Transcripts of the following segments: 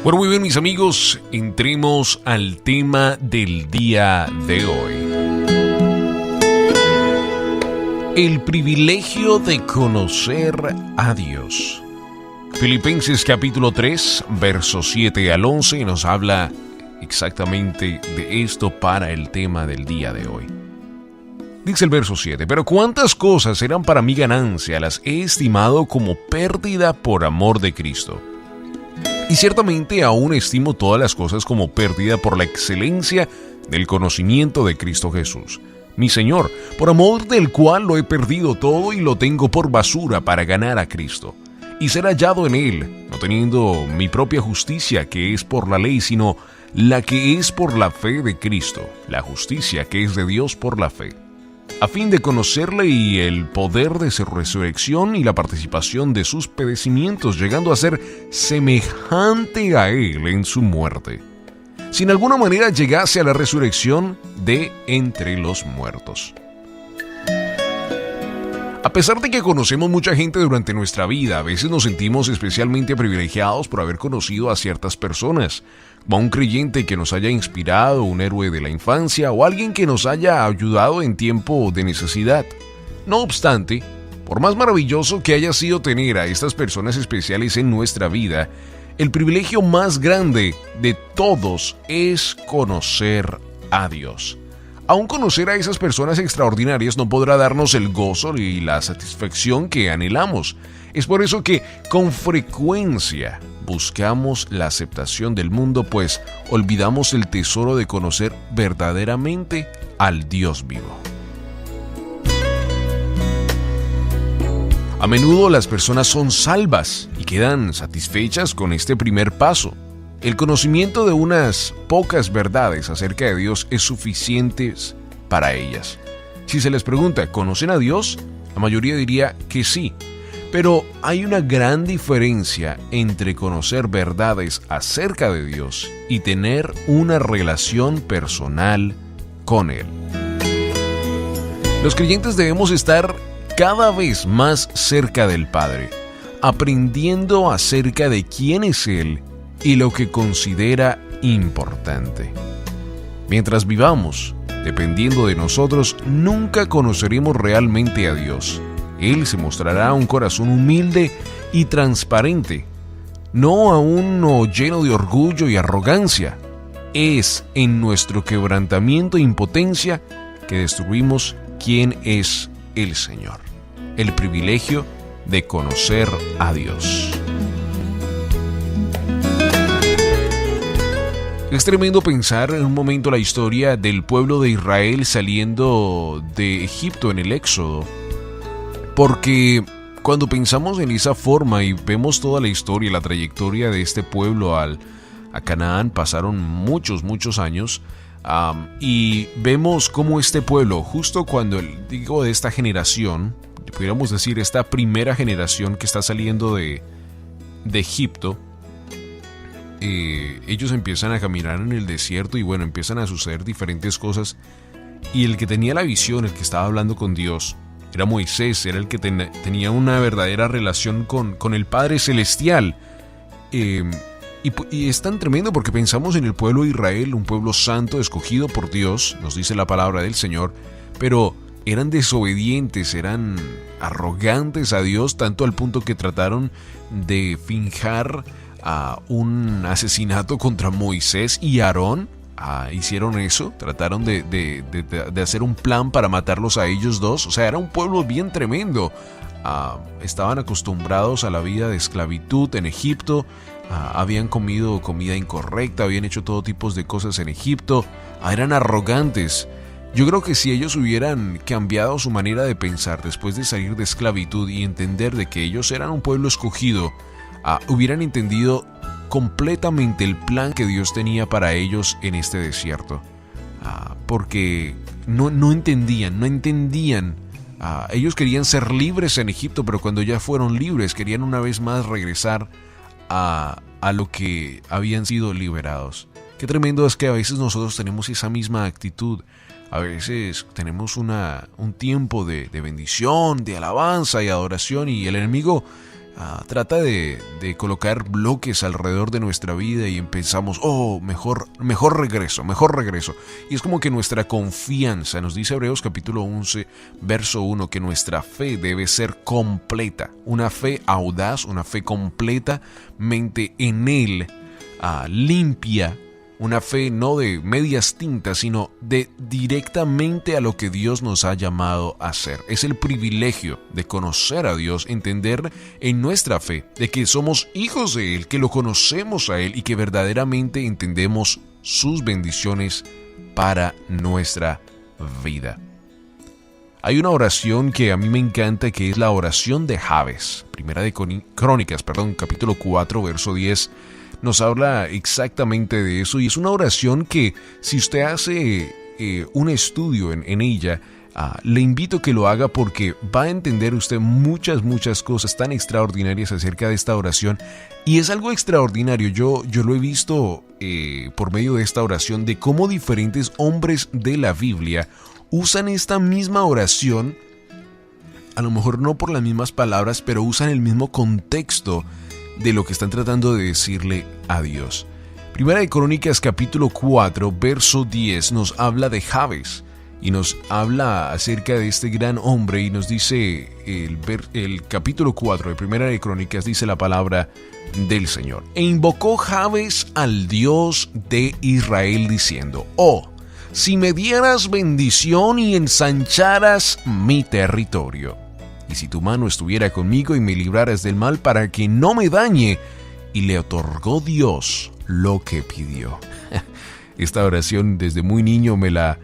Bueno, muy bien, mis amigos, entremos al tema del día de hoy. El privilegio de conocer a Dios. Filipenses capítulo 3, versos 7 al 11 nos habla exactamente de esto para el tema del día de hoy. Dice el verso 7, pero cuántas cosas eran para mi ganancia, las he estimado como pérdida por amor de Cristo. Y ciertamente aún estimo todas las cosas como pérdida por la excelencia del conocimiento de Cristo Jesús, mi Señor, por amor del cual lo he perdido todo y lo tengo por basura para ganar a Cristo, y ser hallado en Él, no teniendo mi propia justicia que es por la ley, sino la que es por la fe de Cristo, la justicia que es de Dios por la fe, a fin de conocerle y el poder de su resurrección y la participación de sus padecimientos, llegando a ser semejante a Él en su muerte, si en alguna manera llegase a la resurrección de entre los muertos. A pesar de que conocemos mucha gente durante nuestra vida, a veces nos sentimos especialmente privilegiados por haber conocido a ciertas personas, como a un creyente que nos haya inspirado, un héroe de la infancia o alguien que nos haya ayudado en tiempo de necesidad. No obstante, por más maravilloso que haya sido tener a estas personas especiales en nuestra vida, el privilegio más grande de todos es conocer a Dios. Aún conocer a esas personas extraordinarias no podrá darnos el gozo y la satisfacción que anhelamos. Es por eso que con frecuencia buscamos la aceptación del mundo, pues olvidamos el tesoro de conocer verdaderamente al Dios vivo. A menudo las personas son salvas y quedan satisfechas con este primer paso. El conocimiento de unas pocas verdades acerca de Dios es suficiente para ellas. Si se les pregunta, ¿conocen a Dios? La mayoría diría que sí. Pero hay una gran diferencia entre conocer verdades acerca de Dios y tener una relación personal con Él. Los creyentes debemos estar cada vez más cerca del Padre, aprendiendo acerca de quién es Él y lo que considera importante. Mientras vivamos dependiendo de nosotros, nunca conoceremos realmente a Dios. Él se mostrará un corazón humilde y transparente, no a uno lleno de orgullo y arrogancia. Es en nuestro quebrantamiento e impotencia que destruimos quién es el Señor. El privilegio de conocer a Dios. Es tremendo pensar en un momento la historia del pueblo de Israel saliendo de Egipto en el Éxodo, porque cuando pensamos en esa forma y vemos toda la historia, la trayectoria de este pueblo a Canaán, pasaron muchos años, y vemos cómo este pueblo, justo cuando digo de esta generación, pudiéramos decir esta primera generación que está saliendo de Egipto, ellos empiezan a caminar en el desierto y bueno, empiezan a suceder diferentes cosas, y el que tenía la visión, el que estaba hablando con Dios, era Moisés, era el que tenía una verdadera relación con el Padre Celestial. Y es tan tremendo porque pensamos en el pueblo de Israel, un pueblo santo, escogido por Dios, nos dice la palabra del Señor, pero eran desobedientes, eran arrogantes a Dios, tanto al punto que trataron de finjar un asesinato contra Moisés y Aarón. Hicieron eso, trataron de hacer un plan para matarlos a ellos dos. O sea, era un pueblo bien tremendo. Estaban acostumbrados a la vida de esclavitud en Egipto, habían comido comida incorrecta, habían hecho todo tipo de cosas en Egipto, eran arrogantes. Yo creo que si ellos hubieran cambiado su manera de pensar después de salir de esclavitud y entender de que ellos eran un pueblo escogido, hubieran entendido completamente el plan que Dios tenía para ellos en este desierto, porque no entendían. Ellos querían ser libres en Egipto, pero cuando ya fueron libres querían una vez más regresar a lo que habían sido liberados. Qué tremendo es que a veces nosotros tenemos esa misma actitud. A veces tenemos un tiempo de bendición, de alabanza y adoración, y el enemigo trata de colocar bloques alrededor de nuestra vida y pensamos, mejor regreso. Y es como que nuestra confianza, nos dice Hebreos capítulo 11, verso 1, que nuestra fe debe ser completa, una fe audaz, una fe completamente en Él, limpia, una fe no de medias tintas, sino de directamente a lo que Dios nos ha llamado a hacer. Es el privilegio de conocer a Dios, entender en nuestra fe de que somos hijos de Él, que lo conocemos a Él y que verdaderamente entendemos sus bendiciones para nuestra vida. Hay una oración que a mí me encanta, que es la oración de Jabes. Primera de Crónicas, capítulo 4, verso 10. Nos habla exactamente de eso, y es una oración que, si usted hace un estudio en ella, le invito a que lo haga, porque va a entender usted muchas cosas tan extraordinarias acerca de esta oración. Y es algo extraordinario, yo lo he visto por medio de esta oración, de cómo diferentes hombres de la Biblia usan esta misma oración, a lo mejor no por las mismas palabras, pero usan el mismo contexto de lo que están tratando de decirle a Dios. Primera de Crónicas capítulo 4, verso 10 nos habla de Jabes y nos habla acerca de este gran hombre, y nos dice el capítulo 4 de Primera de Crónicas, dice la palabra del Señor: e invocó Jabes al Dios de Israel diciendo: si me dieras bendición y ensancharas mi territorio, y si tu mano estuviera conmigo y me libraras del mal para que no me dañe. Y le otorgó Dios lo que pidió. Esta oración desde muy niño me la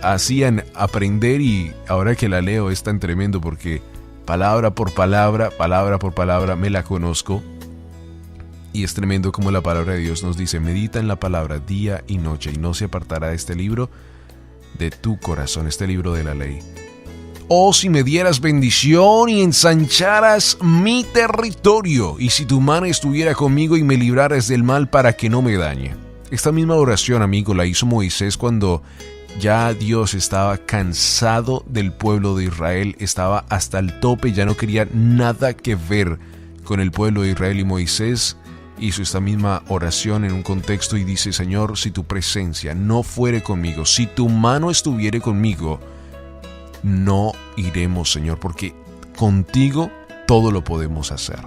hacían aprender, y ahora que la leo es tan tremendo, porque palabra por palabra me la conozco. Y es tremendo como la palabra de Dios nos dice: medita en la palabra día y noche, y no se apartará este libro de tu corazón, este libro de la ley. Si me dieras bendición y ensancharas mi territorio, y si tu mano estuviera conmigo y me libraras del mal para que no me dañe. Esta misma oración, amigo, la hizo Moisés cuando ya Dios estaba cansado del pueblo de Israel, estaba hasta el tope, ya no quería nada que ver con el pueblo de Israel, y Moisés hizo esta misma oración en un contexto y dice: Señor, si tu presencia no fuere conmigo, si tu mano estuviere conmigo, no iremos, Señor, porque contigo todo lo podemos hacer.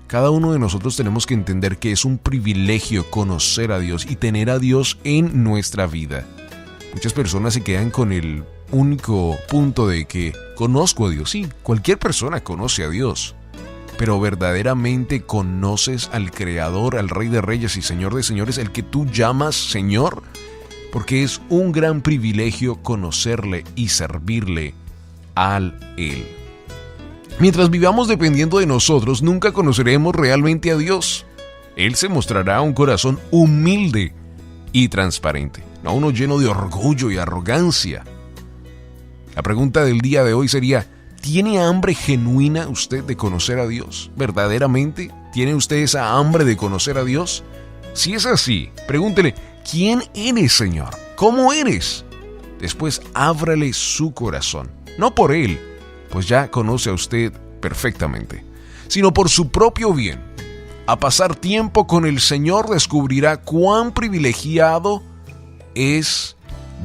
Cada uno de nosotros tenemos que entender que es un privilegio conocer a Dios y tener a Dios en nuestra vida. Muchas personas se quedan con el único punto de que conozco a Dios. Sí, cualquier persona conoce a Dios, pero verdaderamente conoces al Creador, al Rey de Reyes y Señor de Señores, el que tú llamas Señor, porque es un gran privilegio conocerle y servirle a Él. Mientras vivamos dependiendo de nosotros, nunca conoceremos realmente a Dios. Él se mostrará un corazón humilde y transparente, no uno lleno de orgullo y arrogancia. La pregunta del día de hoy sería: ¿tiene hambre genuina usted de conocer a Dios? ¿Verdaderamente tiene usted esa hambre de conocer a Dios? Si es así, pregúntele: ¿quién eres, Señor? ¿Cómo eres? Después ábrale su corazón, no por Él, pues ya conoce a usted perfectamente, sino por su propio bien. A pasar tiempo con el Señor descubrirá cuán privilegiado es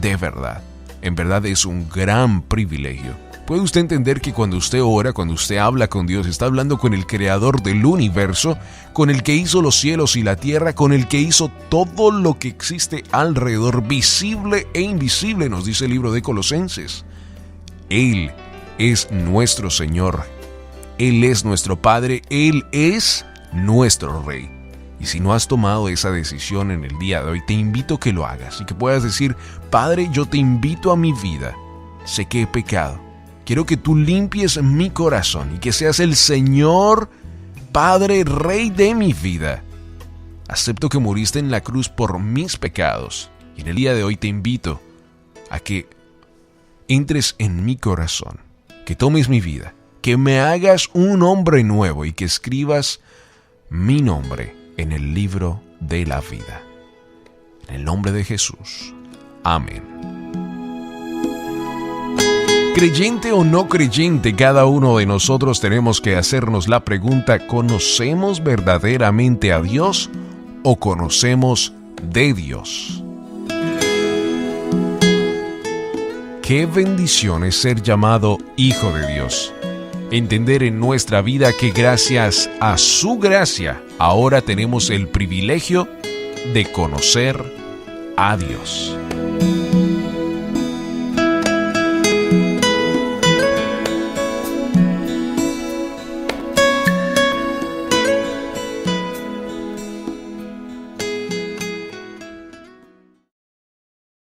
de verdad. En verdad es un gran privilegio. ¿Puede usted entender que cuando usted ora, cuando usted habla con Dios, está hablando con el Creador del universo, con el que hizo los cielos y la tierra, con el que hizo todo lo que existe alrededor, visible e invisible, nos dice el libro de Colosenses? Él es nuestro Señor, Él es nuestro Padre, Él es nuestro Rey. Y si no has tomado esa decisión en el día de hoy, te invito a que lo hagas y que puedas decir: Padre, yo te invito a mi vida. Sé que he pecado. Quiero que tú limpies mi corazón y que seas el Señor, Padre, Rey de mi vida. Acepto que moriste en la cruz por mis pecados. Y en el día de hoy te invito a que entres en mi corazón, que tomes mi vida, que me hagas un hombre nuevo y que escribas mi nombre en el libro de la vida. En el nombre de Jesús. Amén. Creyente o no creyente, cada uno de nosotros tenemos que hacernos la pregunta: ¿conocemos verdaderamente a Dios o conocemos de Dios? Qué bendición es ser llamado hijo de Dios. Entender en nuestra vida que gracias a su gracia ahora tenemos el privilegio de conocer a Dios.